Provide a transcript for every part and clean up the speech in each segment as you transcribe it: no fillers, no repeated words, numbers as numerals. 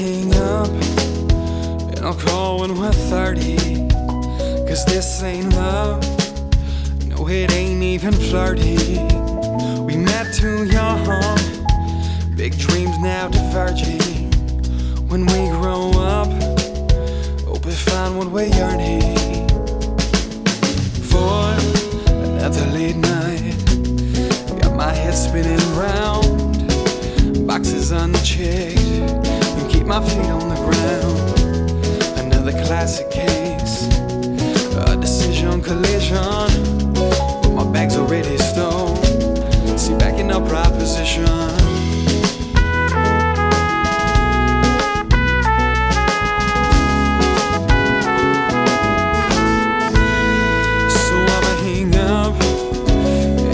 hang up and I'll call when we're 30. Cause this ain't love, no it ain't even flirty. We met too young, big dreams now diverging. When we grow up, hope we find what we're yearning for. Another late night, got my head spinning round, boxes unchecked, and keep my feet on the ground. Another classic case, a decision collision, but my bag's already stowed. See, back in a proposition. So I'ma hang up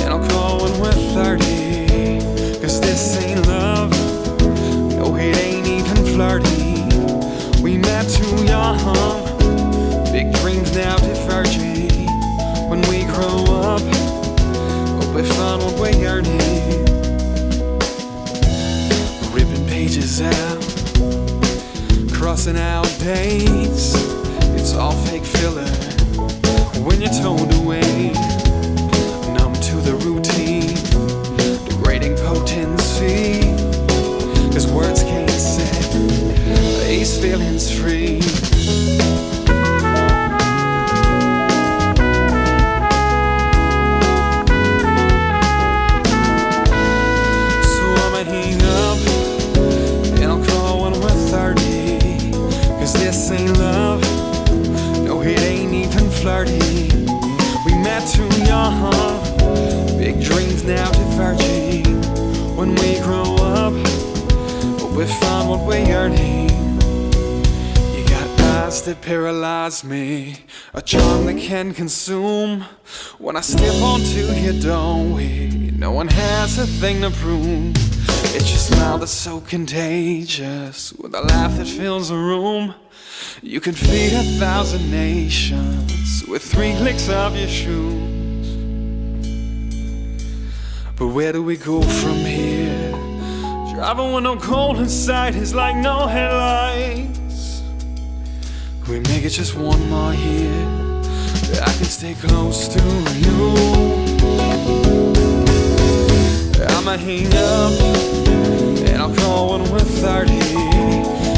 and I'll call when we're 30. Cause this ain't love, no it ain't even flirty. We met too young, big dreams now diverging. When we grow up, hope we find what we're yearning. Ripping pages out, crossing out days. It's all fake filler when you're told away. Numb to the routine, degrading potency. Cause words can't set these feelings free. This ain't love, no it ain't even flirty. We met too young, big dreams now diverging. When we grow up, hope we find what we're yearning. You got eyes that paralyze me, a charm that can consume. When I step onto your doorway, no one has a thing to prove. It's your smile that's so contagious, with a laugh that fills a room. You can feed 1,000 nations with 3 clicks of your shoes. But where do we go from here? Driving with no cold in sight is like no headlights. Can we make it just one more year that I can stay close to you? I'ma hang up and I'll call when we're 30.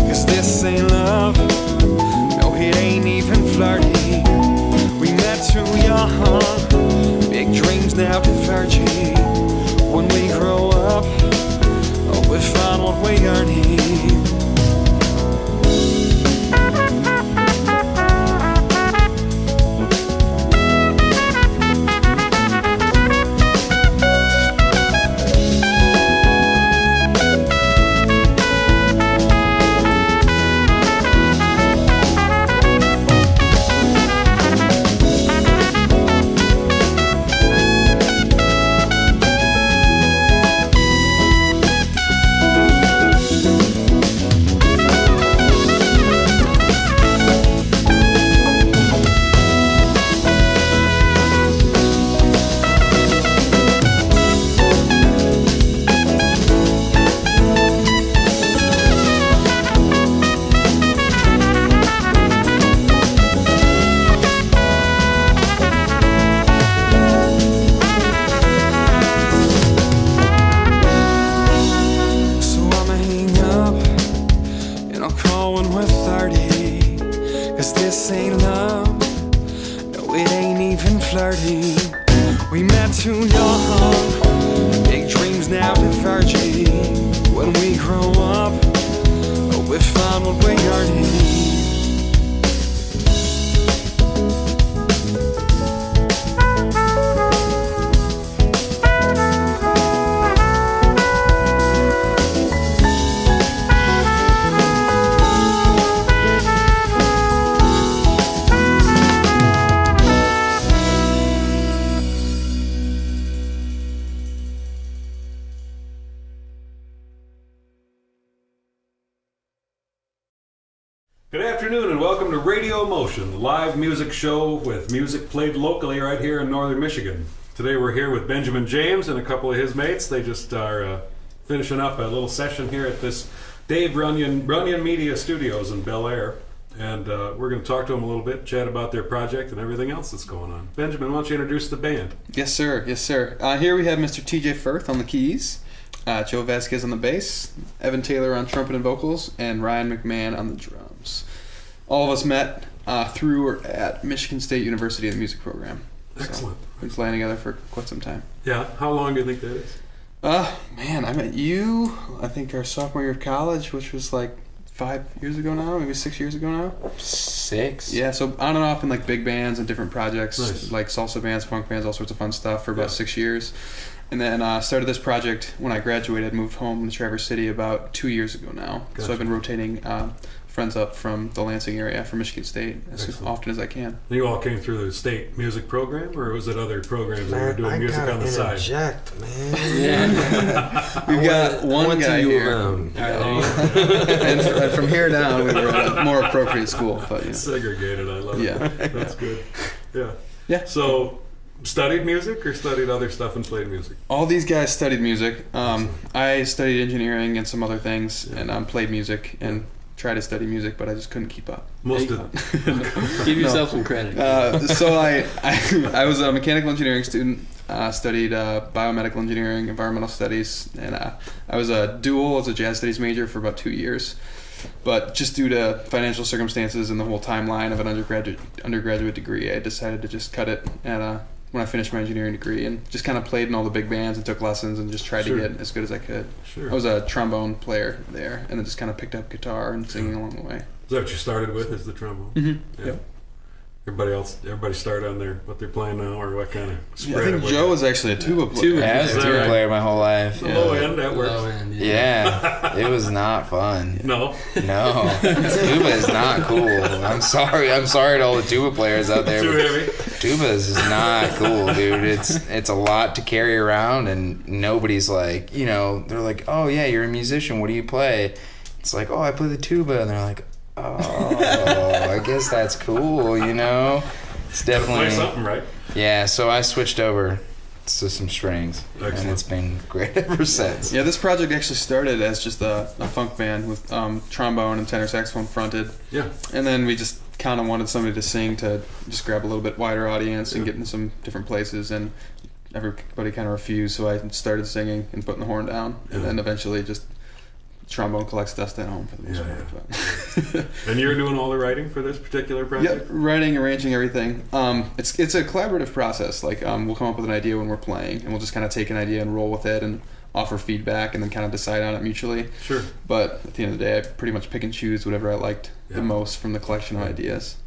Cause this ain't love, no it ain't even flirty. We met too young, big dreams now diverging. When we grow up, hope we find what we're yearning. We met too young, big dreams now diverging. When we grow up, hope we find what we're yearning. Good afternoon and welcome to Radio Motion, the live music show with music played locally right here in northern Michigan. Today we're here with Benjaman James and a couple of his mates. They just are finishing up a little session here at this Dave Runyan Media Studios in Bellaire. And we're going to talk to them a little bit, chat about their project and everything else that's going on. Benjamin, why don't you introduce the band? Yes, sir. Yes, sir. Here we have Mr. TJ Firth on the keys, Joe Vasquez on the bass, Evan Taylor on trumpet and vocals, and Ryan McMahon on the drums. All of us met through or at Michigan State University in the music program. Excellent. So we've been playing together for quite some time. Yeah. How long do you think that is? Man, I met you, I think our sophomore year of college, which was like 5 years ago now, maybe 6 years ago now. 6? Yeah, so on and off in like big bands and different projects, Nice. like salsa bands, funk bands, all sorts of fun stuff for about 6 years. And then started this project when I graduated, moved home to Traverse City about 2 years ago now. Gotcha. So I've been rotating friends up from the Lansing area, from Michigan State, as Excellent. often as I can. You all came through the state music program, or was it other programs that were doing music on the side? Interject, man. Yeah. We've got one guy here. And from here down, we were at a more appropriate school. But, you know. Segregated, I love Yeah. it. That's good. Yeah. Yeah. So, studied music or studied other stuff and played music? All these guys studied music. I studied engineering and some other things, and played music and tried to study music, but I just couldn't keep up. Most of Give yourself some credit. So I was a mechanical engineering student. Studied biomedical engineering, environmental studies, and I was a dual as a jazz studies major for about 2 years. But just due to financial circumstances and the whole timeline of an undergraduate degree, I decided to just cut it at when I finished my engineering degree, and just kind of played in all the big bands and took lessons and just tried Sure. to get as good as I could. Sure. I was a trombone player there, and then just kind of picked up guitar and singing along the way. Is that what you started with, is the trombone? Mm-hmm. Yeah. Yep. Everybody started on what they're playing now, or what kind of Yeah, spread? I think Joe was actually a tuba player. Yeah, I was a Is that tuba right? player my whole life. the Yeah. low end, that works. Low end, yeah. It was not fun. No. No, tuba is not cool. I'm sorry to all the tuba players out there. Too but heavy. Tubas is not cool, dude. It's a lot to carry around, and nobody's like, they're like, oh yeah, you're a musician. What do you play? It's like, oh, I play the tuba, and they're like, oh, I guess that's cool, It's definitely Play something, right? Yeah. So I switched over to some strings, Excellent. and it's been great ever since. Yeah, this project actually started as just a funk band with trombone and tenor saxophone fronted. Yeah. And then we just kind of wanted somebody to sing to just grab a little bit wider audience and get into some different places, and everybody kind of refused, so I started singing and putting the horn down, and Yeah. then eventually just trombone collects dust at home for the most Yeah, part. And you're doing all the writing for this particular project? Yep, writing, arranging, everything. It's a collaborative process. Like we'll come up with an idea when we're playing, and we'll just kind of take an idea and roll with it and offer feedback, and then kind of decide on it mutually. Sure. But at the end of the day, I pretty much pick and choose whatever I liked Yeah. the most from the collection of ideas.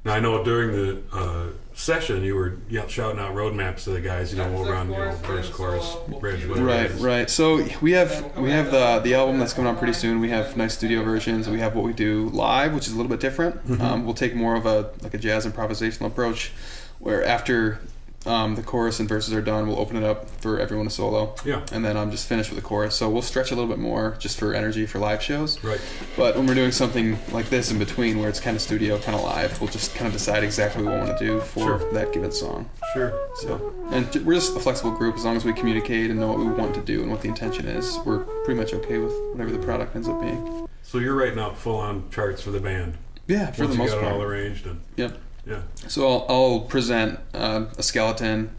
Now I know during the session you were shouting out road maps to the guys, over on verse, chorus, bridge, whatever. it is. Right. So we have the album that's coming out pretty soon. We have nice studio versions. We have what we do live, which is a little bit different. Mm-hmm. We'll take more of a jazz improvisational approach, where after the chorus and verses are done, we'll open it up for everyone to solo. Yeah. And then just finish with the chorus. So we'll stretch a little bit more just for energy for live shows. Right. But when we're doing something like this in between, where it's kind of studio, kind of live, we'll just kind of decide exactly what we want to do for Sure. that given song. Sure. So, and we're just a flexible group. As long as we communicate and know what we want to do and what the intention is, we're pretty much okay with whatever the product ends up being. So you're writing out full-on charts for the band. Yeah, for Once the most you got it all part. arranged and Yep. yeah. So I'll present a skeleton,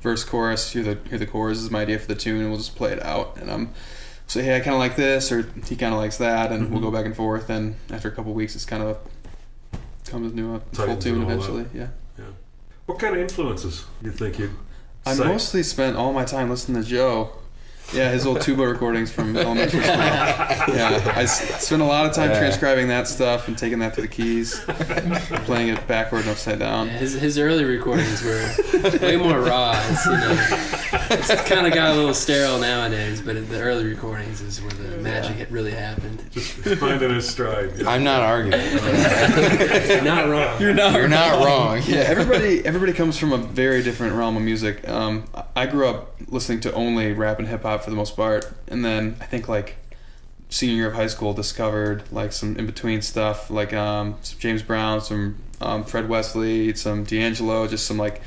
verse, chorus. Here the chorus is my idea for the tune, and we'll just play it out. And say, hey, I kind of like this, or he kind of likes that, and we'll go back and forth. And after a couple of weeks, it's kind of comes into a full Tightens tune it all eventually. up. Yeah. Yeah. What kind of influences you think you'd I cite? mostly spent all my time listening to Joe. Yeah, his old tuba recordings from elementary school. Yeah, I spent a lot of time transcribing that stuff and taking that to the keys, playing it backward and upside down. His early recordings were way more raw. It's kind of got a little sterile nowadays, but the early recordings is where the magic really happened. Just finding his stride. Yeah. I'm not arguing. You're not wrong. You're not wrong. Yeah, everybody comes from a very different realm of music. I grew up listening to only rap and hip hop for the most part, and then I think like senior year of high school discovered like some in between stuff, like some James Brown, some Fred Wesley, some D'Angelo, just some like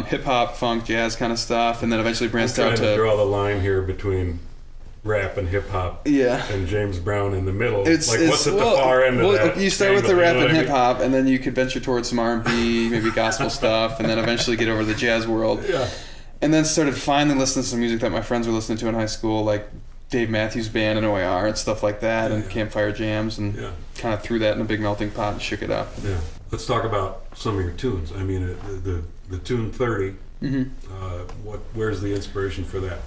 hip hop, funk, jazz kind of stuff, and then eventually branched I'm out trying to to draw the line here between rap and hip hop, Yeah. and James Brown in the middle. It's what's at the far end of that? You start with the angle, rap you know and what I mean? hip hop, and then you could venture towards some R&B, maybe gospel stuff, and then eventually get over to the jazz world. Yeah. And then started finally listening to some music that my friends were listening to in high school, like Dave Matthews Band and OAR and stuff like that, and Campfire Jams, and Yeah. kind of threw that in a big melting pot and shook it up. Yeah. Let's talk about some of your tunes. I mean, the tune 30. Mm-hmm. Where's the inspiration for that?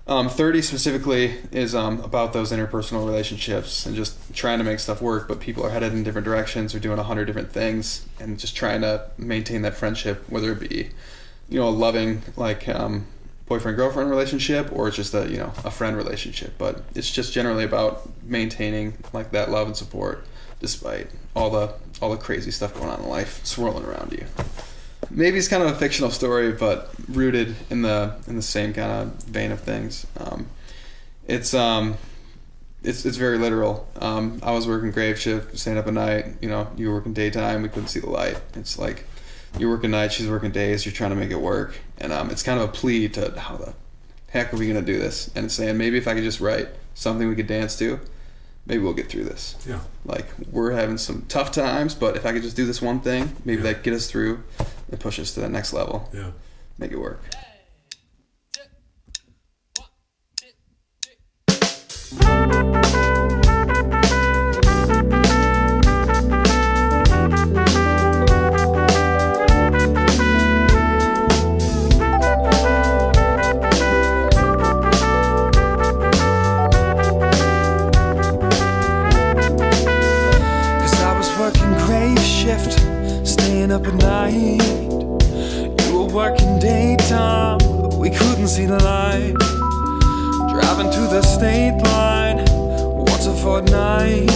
30 specifically is about those interpersonal relationships and just trying to make stuff work, but people are headed in different directions or doing 100 different things, and just trying to maintain that friendship, whether it be, a loving boyfriend-girlfriend relationship, or it's just a friend relationship. But it's just generally about maintaining like that love and support despite all the crazy stuff going on in life swirling around you. Maybe it's kind of a fictional story, but rooted in the same kind of vein of things. It's very literal. I was working grave shift, staying up at night. You were working daytime. We couldn't see the light. It's like you're working nights, she's working days. You're trying to make it work, and it's kind of a plea to how the heck are we gonna do this? And it's saying maybe if I could just write something we could dance to, maybe we'll get through this. Yeah. Like we're having some tough times, but if I could just do this one thing, maybe that get us through and push us to that next level. Yeah. Make it work. Up at night, you were working daytime, but we couldn't see the light. Driving to the state line once a fortnight,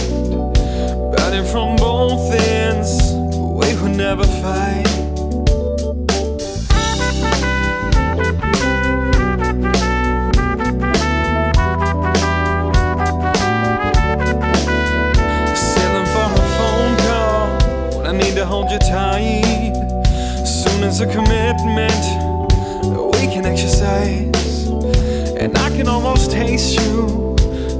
burning from both ends, but we would never fight. Sailing for a phone call when I need to hold you tight. Soon as a commitment we can exercise, and I can almost taste you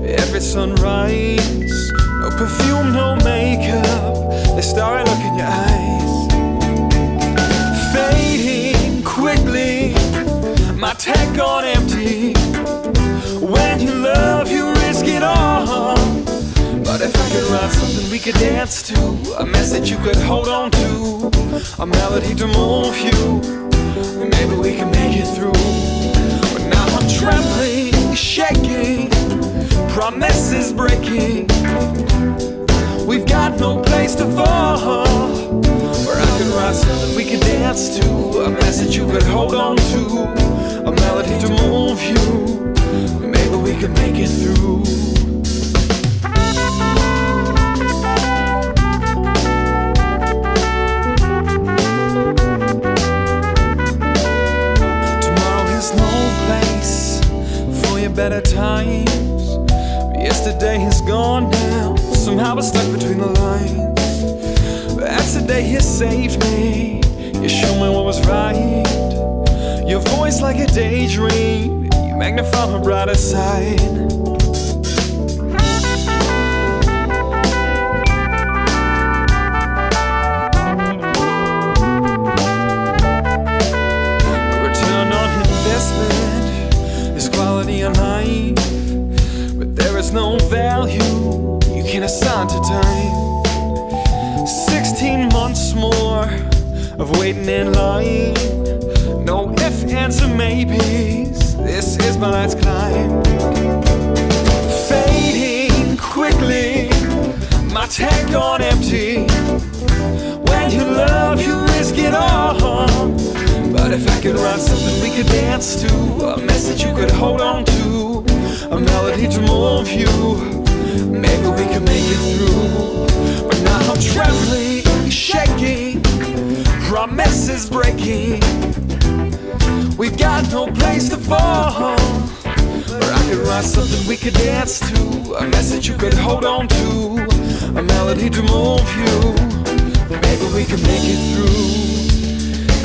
every sunrise. No perfume, no makeup, the starry look in your eyes. Fading quickly, my tank on empty. When you love, you risk it all. But if I could write something we could dance to, a message you could hold on to, a melody to move you, maybe we can make it through. But now I'm trembling, shaking, promises breaking. We've got no place to fall. Where I could write something we could dance to, a message you could hold on to, a melody to move you, maybe we can make it through. Better times, but yesterday is gone now. Somehow we're stuck between the lines. But that's the day you saved me. You showed me what was right. Your voice like a daydream, you magnify my brighter side. Return on investment is quality on life, but there is no value you can assign to time. 16 months more of waiting in line. No ifs, ands, or maybes. This is my last climb. Fading quickly, my tank on empty. When you love, you risk it all. But if I could write something we could dance to, a message you could hold on to, a melody to move you, maybe we could make it through. But now I'm trembling, shaking, promises breaking. We've got no place to fall. Where I could write something we could dance to, a message you could hold on to, a melody to move you, maybe we could make it through.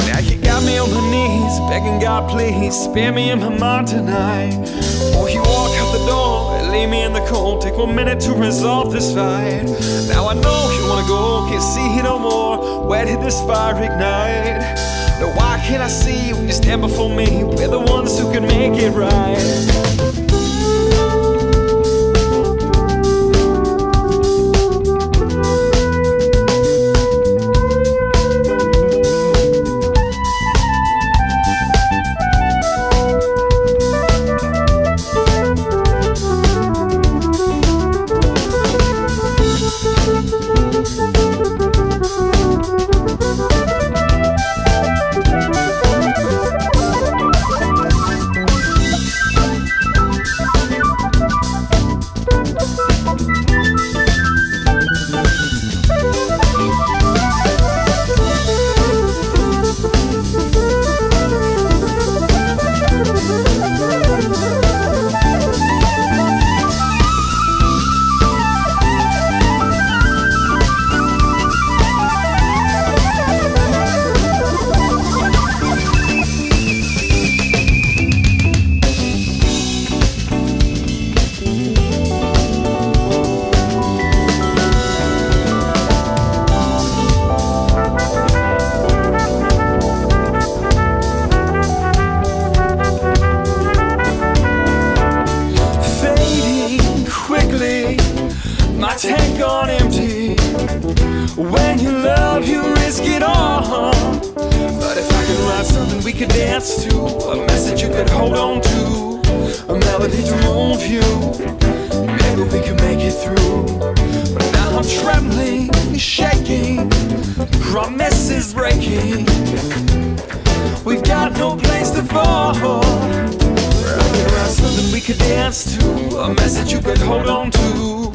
Now you got me on my knees, begging God please spare me in my mind tonight. Before you walk out the door, leave me in the cold, take 1 minute to resolve this fight. Now I know you wanna go, can't see it no more. Where did this fire ignite? Now why can't I see when you stand before me? We're the ones who can make it right. My tank on empty. When you love, you risk it all. But if I could write something we could dance to, a message you could hold on to, a melody to move you, maybe we could make it through. But now I'm trembling, shaking, promises breaking. We've got no place to fall. I could write something we could dance to, a message you could hold on to,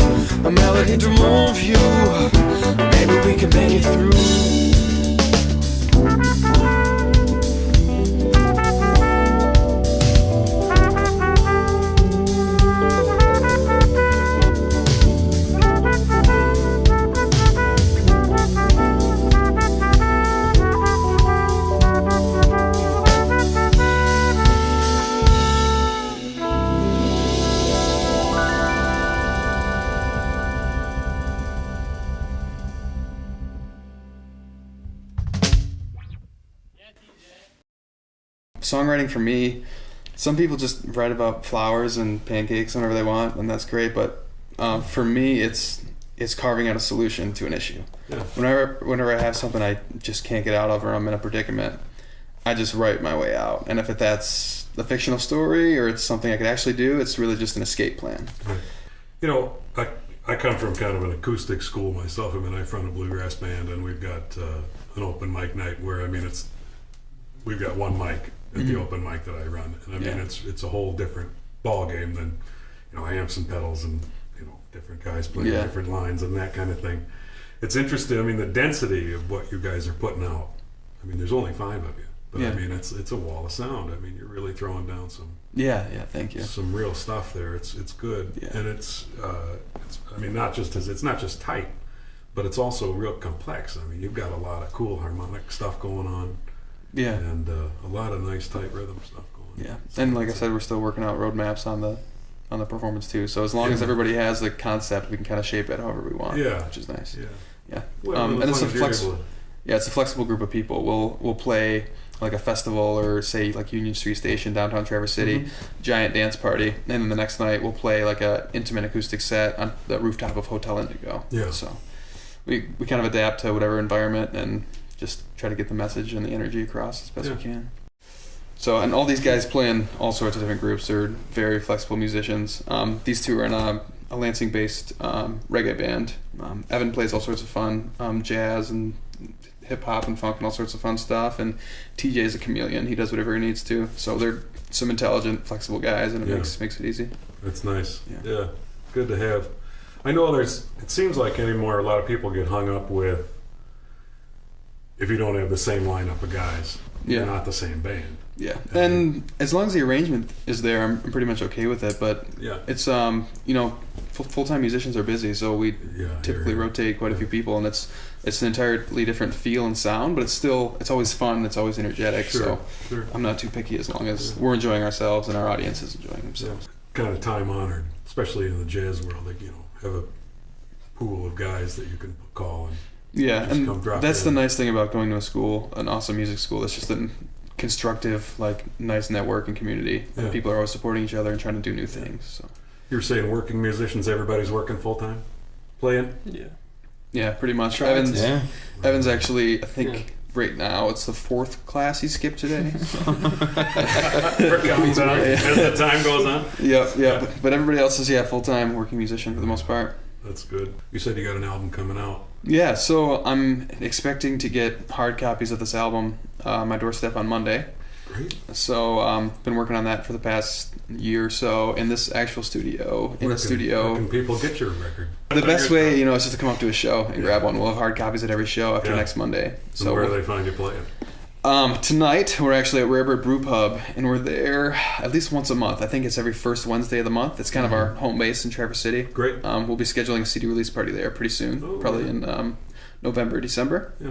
a melody to move you. Maybe we can make it through. Songwriting for me, some people just write about flowers and pancakes whenever they want, and that's great. But for me, it's carving out a solution to an issue. Yeah. Whenever I have something I just can't get out of, or I'm in a predicament, I just write my way out. And if that's a fictional story or it's something I could actually do, it's really just an escape plan. Right. You know, I come from kind of an acoustic school myself. I mean, I run a bluegrass band, and we've got an open mic night where, I mean, we've got one mic at the open mic that I run, and I mean it's a whole different ball game than, you know, amps and pedals and, you know, different guys playing different lines and that kind of thing. It's interesting. I mean, the density of what you guys are putting out. I mean, there's only 5 of you, but I mean it's a wall of sound. I mean, you're really throwing down some Thank you. some real stuff there. It's good, and it's I mean, it's not just tight, but it's also real complex. I mean, you've got a lot of cool harmonic stuff going on. Yeah, and a lot of nice tight rhythm stuff going. Yeah, and like I said, we're still working out roadmaps on the performance too. So as long as everybody has the concept, we can kind of shape it however we want. Yeah, which is nice. Yeah. Well, and it's it's a flexible group of people. We'll play like a festival or say like Union Street Station, downtown Traverse City, giant dance party, and then the next night we'll play like a intimate acoustic set on the rooftop of Hotel Indigo. Yeah. So we kind of adapt to whatever environment and just try to get the message and the energy across as best we can. So, and all these guys play in all sorts of different groups. They're very flexible musicians. These two are in a Lansing-based reggae band. Evan plays all sorts of fun jazz and hip-hop and funk and all sorts of fun stuff. And TJ is a chameleon. He does whatever he needs to. So they're some intelligent, flexible guys, and it makes it easy. That's nice. Yeah, good to have. I know it seems like anymore a lot of people get hung up with, if you don't have the same lineup of guys, you're not the same band. Yeah, and as long as the arrangement is there, I'm pretty much okay with it. But it's you know, full-time musicians are busy, so we typically rotate quite a few people, and it's an entirely different feel and sound. But it's always fun. It's always energetic. So I'm not too picky as long as we're enjoying ourselves and our audience is enjoying themselves. kind of time honored, especially in the jazz world. Like, you know, have a pool of guys that you can call and Yeah, just come and drop that's in. the nice thing about going to a school, an awesome music school. It's just a constructive, like, nice network and community. And Yeah. people are always supporting each other and trying to do new things. So You were saying working musicians, everybody's working full time, playing. yeah, pretty much. Try Evan's Yeah. Evan's actually, I think, Yeah. right now it's the 4th class he skipped today. We're counting down as the time goes on. Yep. But everybody else is full time working musician for the most part. That's good. You said you got an album coming out. Yeah, so I'm expecting to get hard copies of this album on my doorstep on Monday. Great. So been working on that for the past year or so in this actual studio. Where can people get your record? The best way, is just to come up to a show and grab one. We'll have hard copies at every show after Yeah. next Monday. So where do they find you playing? Tonight we're actually at Rarebird Brew Pub, and we're there at least once a month. I think it's every first Wednesday of the month. It's kind of our home base in Traverse City. Great. We'll be scheduling a CD release party there pretty soon, Oh, probably yeah. in November, December. Yeah.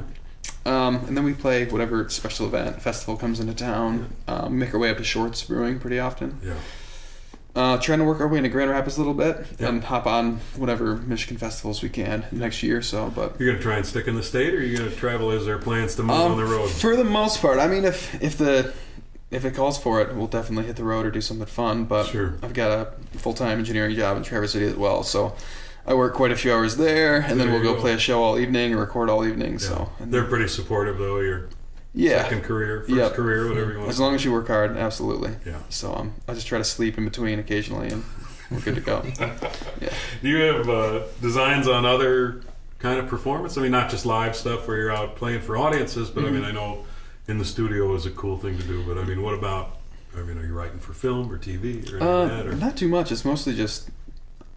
And then we play whatever special event, festival comes into town. Make our way up to Shorts Brewing pretty often. Yeah. Trying to work our way into Grand Rapids a little bit Yeah. and hop on whatever Michigan festivals we can next year or so. But You're gonna try and stick in the state, or are you gonna travel? Is there plans to move on the road? for the most part, I mean, if it calls for it, we'll definitely hit the road or do something fun. But Sure. I've got a full-time engineering job in Traverse City as well, so I work quite a few hours there, and then There we'll you go go. play a show all evening and record all evening. Yeah. So and They're pretty supportive, though. Your second career, first Yep. career, whatever you want. As long as you work hard, absolutely. Yeah. So I just try to sleep in between occasionally, and we're good to go. Yeah. Do you have designs on other kind of performance? I mean, not just live stuff where you're out playing for audiences, but I mean, I know in the studio is a cool thing to do. But I mean, what about? I mean, are you writing for film or TV or anything like that? Or? Not too much. It's mostly just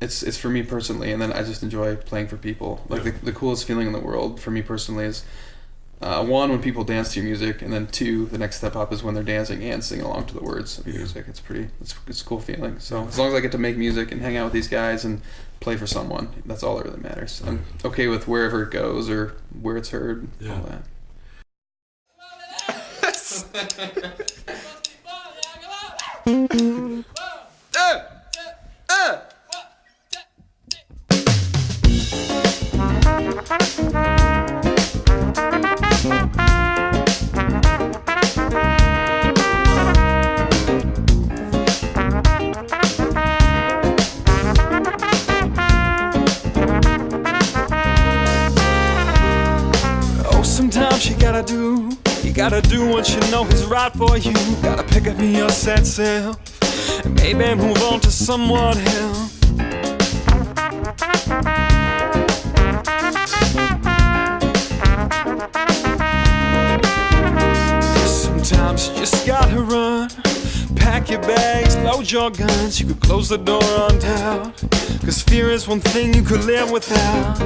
it's for me personally, and then I just enjoy playing for people. Like Yeah. the coolest feeling in the world for me personally is one, when people dance to your music, and then two, the next step up is when they're dancing and singing along to the words of your music. It's a cool feeling. So as long as I get to make music and hang out with these guys and play for someone, that's all that really matters. I'm okay with wherever it goes or where it's heard, Yeah. all that. Oh, sometimes you gotta do what you know is right for you. Gotta pick up your sad self and maybe move on to someone else. Sometimes you just gotta run, pack your bags, load your guns. You could close the door on doubt, 'cause fear is one thing you could live without.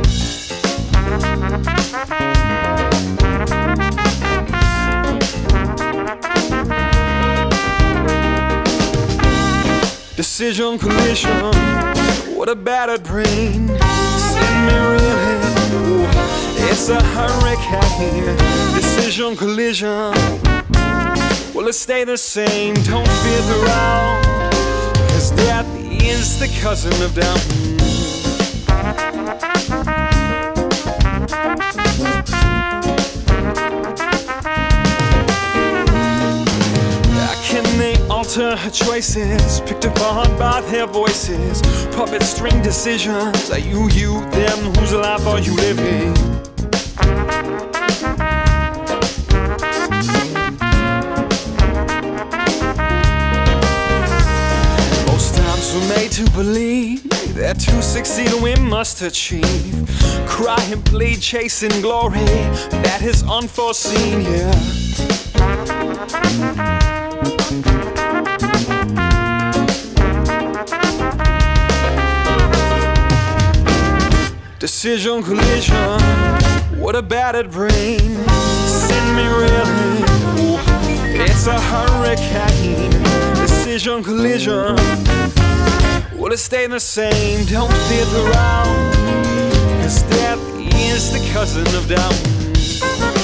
Decision collision, what a battered brain. Send me reeling, ooh, it's a hurricane. Decision collision, will it stay the same? Don't fear the round, 'cause death is the cousin of doubt. Can they alter her choices, picked apart by their voices? Puppet string decisions, are you them? Whose life are you living? Most times we're made to believe that to succeed we must achieve. Cry and bleed, chasing glory that is unforeseen, yeah. Decision collision, what a battered brain. Send me reeling, ooh, it's a hurricane. Decision collision, will it stay the same? Don't fear the round, 'cause death is the cousin of doubt.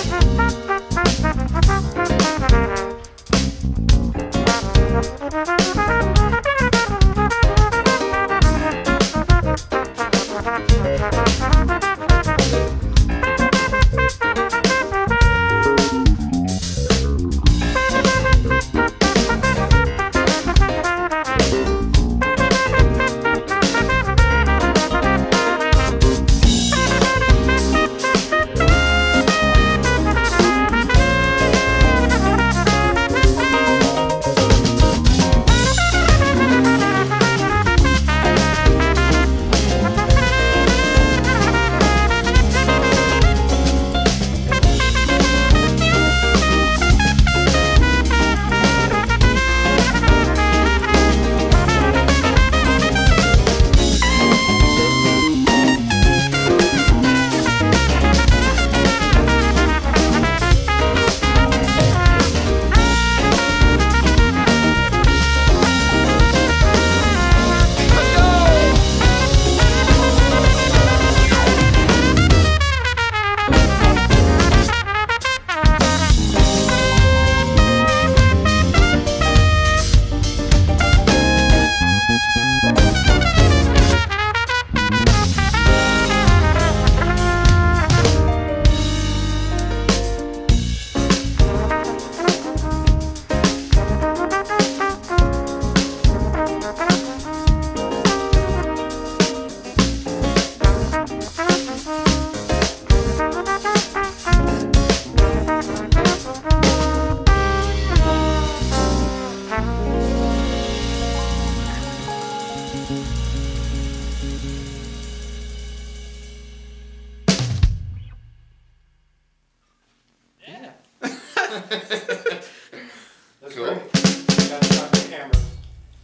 That's Cool. great. Gotta stop the camera.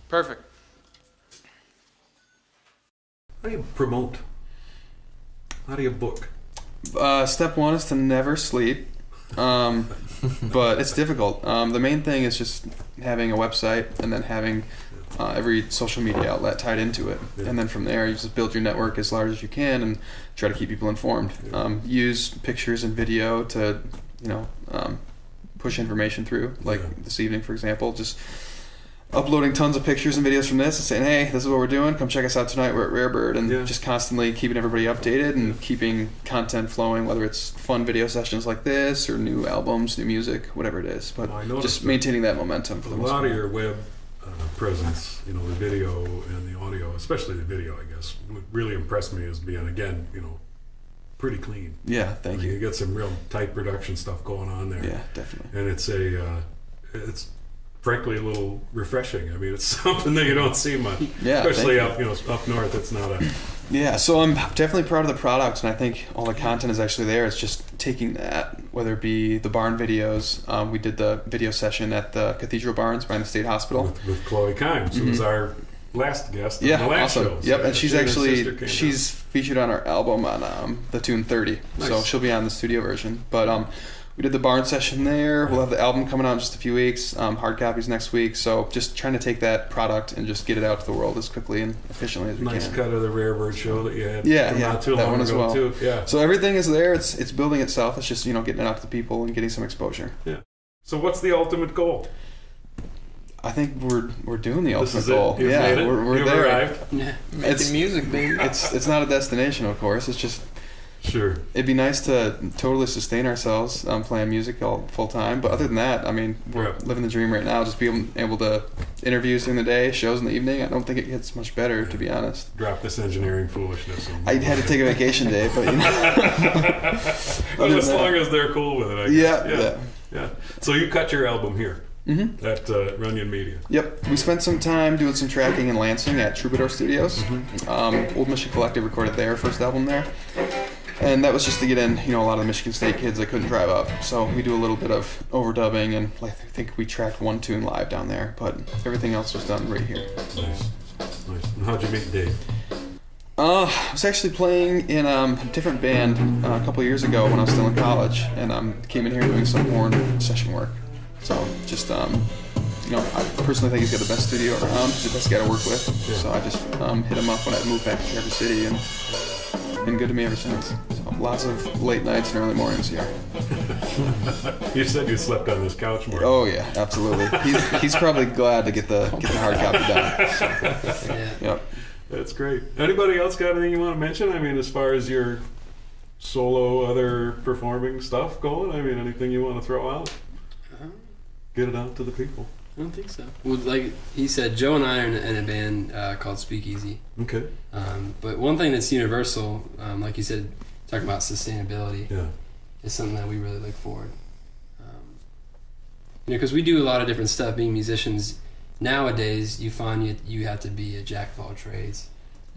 Perfect. How do you promote? How do you book? Step one is to never sleep, but it's difficult. The main thing is just having a website and then having every social media outlet tied into it, Yeah. and then from there you just build your network as large as you can and try to keep people informed. Use pictures and video to push information through. Like Yeah. this evening, for example, just uploading tons of pictures and videos from this and saying, hey, this is what we're doing, come check us out tonight, we're at Rarebird, and Yeah. just constantly keeping everybody updated and keeping content flowing, whether it's fun video sessions like this or new albums, new music, whatever it is, but Well, I noticed just maintaining that momentum for A the most lot part. of your web presence, the video and the audio, especially the video, I guess, what really impressed me as being, again, pretty clean. Yeah, thank You you. get some real tight production stuff going on there. Yeah, definitely. And it's frankly a little refreshing. I mean, it's something that you don't see much, Yeah, especially thank up north. It's not a Yeah, so I'm definitely proud of the product, and I think all the content is actually there. It's just taking that, whether it be the barn videos. We did the video session at the Cathedral Barns behind the State Hospital. with Chloe Kimes, who was our last guest on Yeah, the last awesome. show. Yep, So and she's she her sister came she's featured on our album on the tune 30. So Nice. she'll be on the studio version. But we did the barn session there. We'll have the album coming out in just a few weeks. Hard copies next week. So just trying to take that product and just get it out to the world as quickly and efficiently as we nice can. cut of the Rarebird show that you had Yeah, not too that long one as ago well. too. Yeah. So everything is there. It's building itself. It's just getting it out to the people and getting some exposure. So what's the ultimate goal? I think we're doing the This ultimate is it. goal. You've yeah, made it. we're You've there. arrived. Yeah. It's music, baby. it's not a destination, of course. It's just Sure. it'd be nice to totally sustain ourselves playing music all full time. But other than that, I mean, we're Yeah. living the dream right now. Just being able to interviews during the day, shows in the evening. I don't think it gets much better, to be honest. Drop this engineering foolishness. And I had to take a vacation day, but well, as long as they're cool with it, I guess. Yeah. So you cut your album here Mm-hmm. at Runyan Media. Yep, we spent some time doing some tracking in Lansing at Troubadour Studios. Old Michigan Collective recorded their first album there, and that was just to get in, a lot of the Michigan State kids that couldn't drive up. So we do a little bit of overdubbing, and I think we tracked one tune live down there, but everything else was done right here. Nice. And how'd you meet Dave? I was actually playing in a different band a couple of years ago when I was still in college, and came in here doing some horn session work. So just, I personally think he's got the best studio around. He's the best guy to work with. Yeah. So I just hit him up when I moved back to Traverse City, and been good to me ever since. So lots of late nights and early mornings here. You said you slept on this couch more. Oh yeah, absolutely. He's probably glad to get the hard copy done. So, Yeah. yep. That's great. Anybody else got anything you want to mention? I mean, as far as your solo, other performing stuff going, I mean, anything you want to throw out? Get it out to the people. I don't think so. Well, like he said, Joe and I are in a band called Speakeasy. Okay. But one thing that's universal, like you said, talking about sustainability, Yeah. is something that we really look forward. Because we do a lot of different stuff. Being musicians nowadays, you find you have to be a jack of all trades.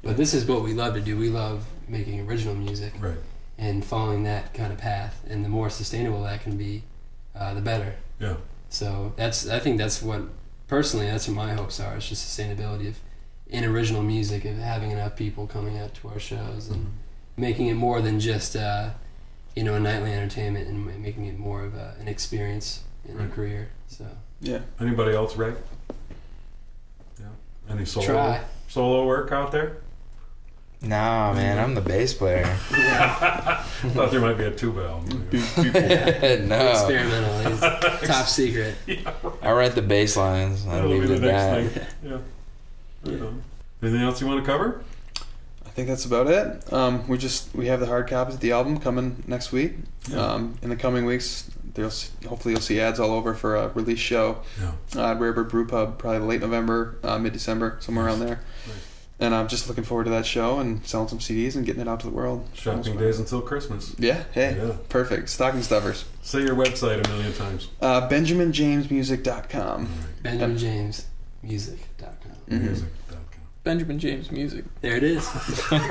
But this is what we love to do. We love making original music Right. and following that kind of path. And the more sustainable that can be, the better. Yeah. So I think that's what my hopes are. It's just sustainability in original music, of having enough people coming out to our shows and making it more than just a nightly entertainment, and making it more of an experience in a career. So Yeah. Anybody else, Ray? Yeah. Any Try. solo work out there? Nah, man, I'm the bass player. Thought there might be a tuba album. No, experimental, it's top secret. I write the bass lines. I That'll be leave the it next at that. thing. Yeah. Right on. Anything else you want to cover? I think that's about it. We have the hard copies of the album coming next week. Yeah. In the coming weeks, hopefully you'll see ads all over for a release show Yeah. at Rarebird Brew Pub, probably late November, mid-December, somewhere around there. Nice. And I'm just looking forward to that show and selling some CDs and getting it out to the world. Shopping days until Christmas. Yeah, hey, Yeah. perfect. Stocking stuffers. Say your website a million times. BenjamanJamesMusic.com. BenjamanJamesMusic.com. Mhm. Music.com. Benjaman James Music. There it is. .com.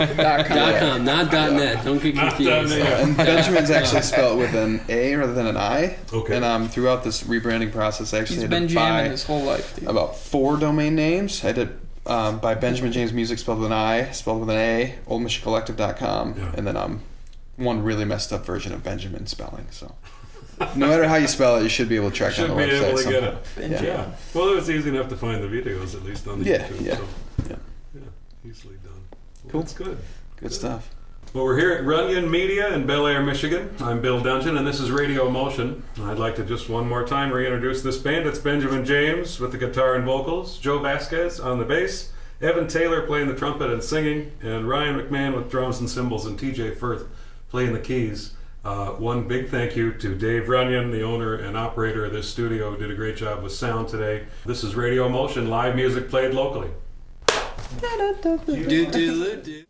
.com, not .net. Don't get Not confused. .net. And Benjamin's actually spelled with an A rather than an I. Okay. And throughout this rebranding process, I actually He's had been to jamming buy his whole life, dude. about 4 domain names. I did by Benjaman James Music spelled with an I, spelled with an A, oldmissioncollective.com, Yeah. and then one really messed up version of Benjamin spelling. So no matter how you spell it, you should be able to track down Should the be website able to get somehow. it. Yeah. Well, it was easy enough to find the videos, at least on the Yeah, YouTube. yeah, So, yeah. yeah, easily done. Well, Cool. That's good. Good stuff. Well, we're here at Runyan Media in Bellaire, Michigan. I'm Bill Dungjen, and this is Radio Motion. I'd like to just one more time reintroduce this band. It's Benjaman James with the guitar and vocals, Joe Vasquez on the bass, Evan Taylor playing the trumpet and singing, and Ryan McMahon with drums and cymbals, and TJ Firth playing the keys. One big thank you to Dave Runyan, the owner and operator of this studio, who did a great job with sound today. This is Radio Motion, live music played locally. Thank you.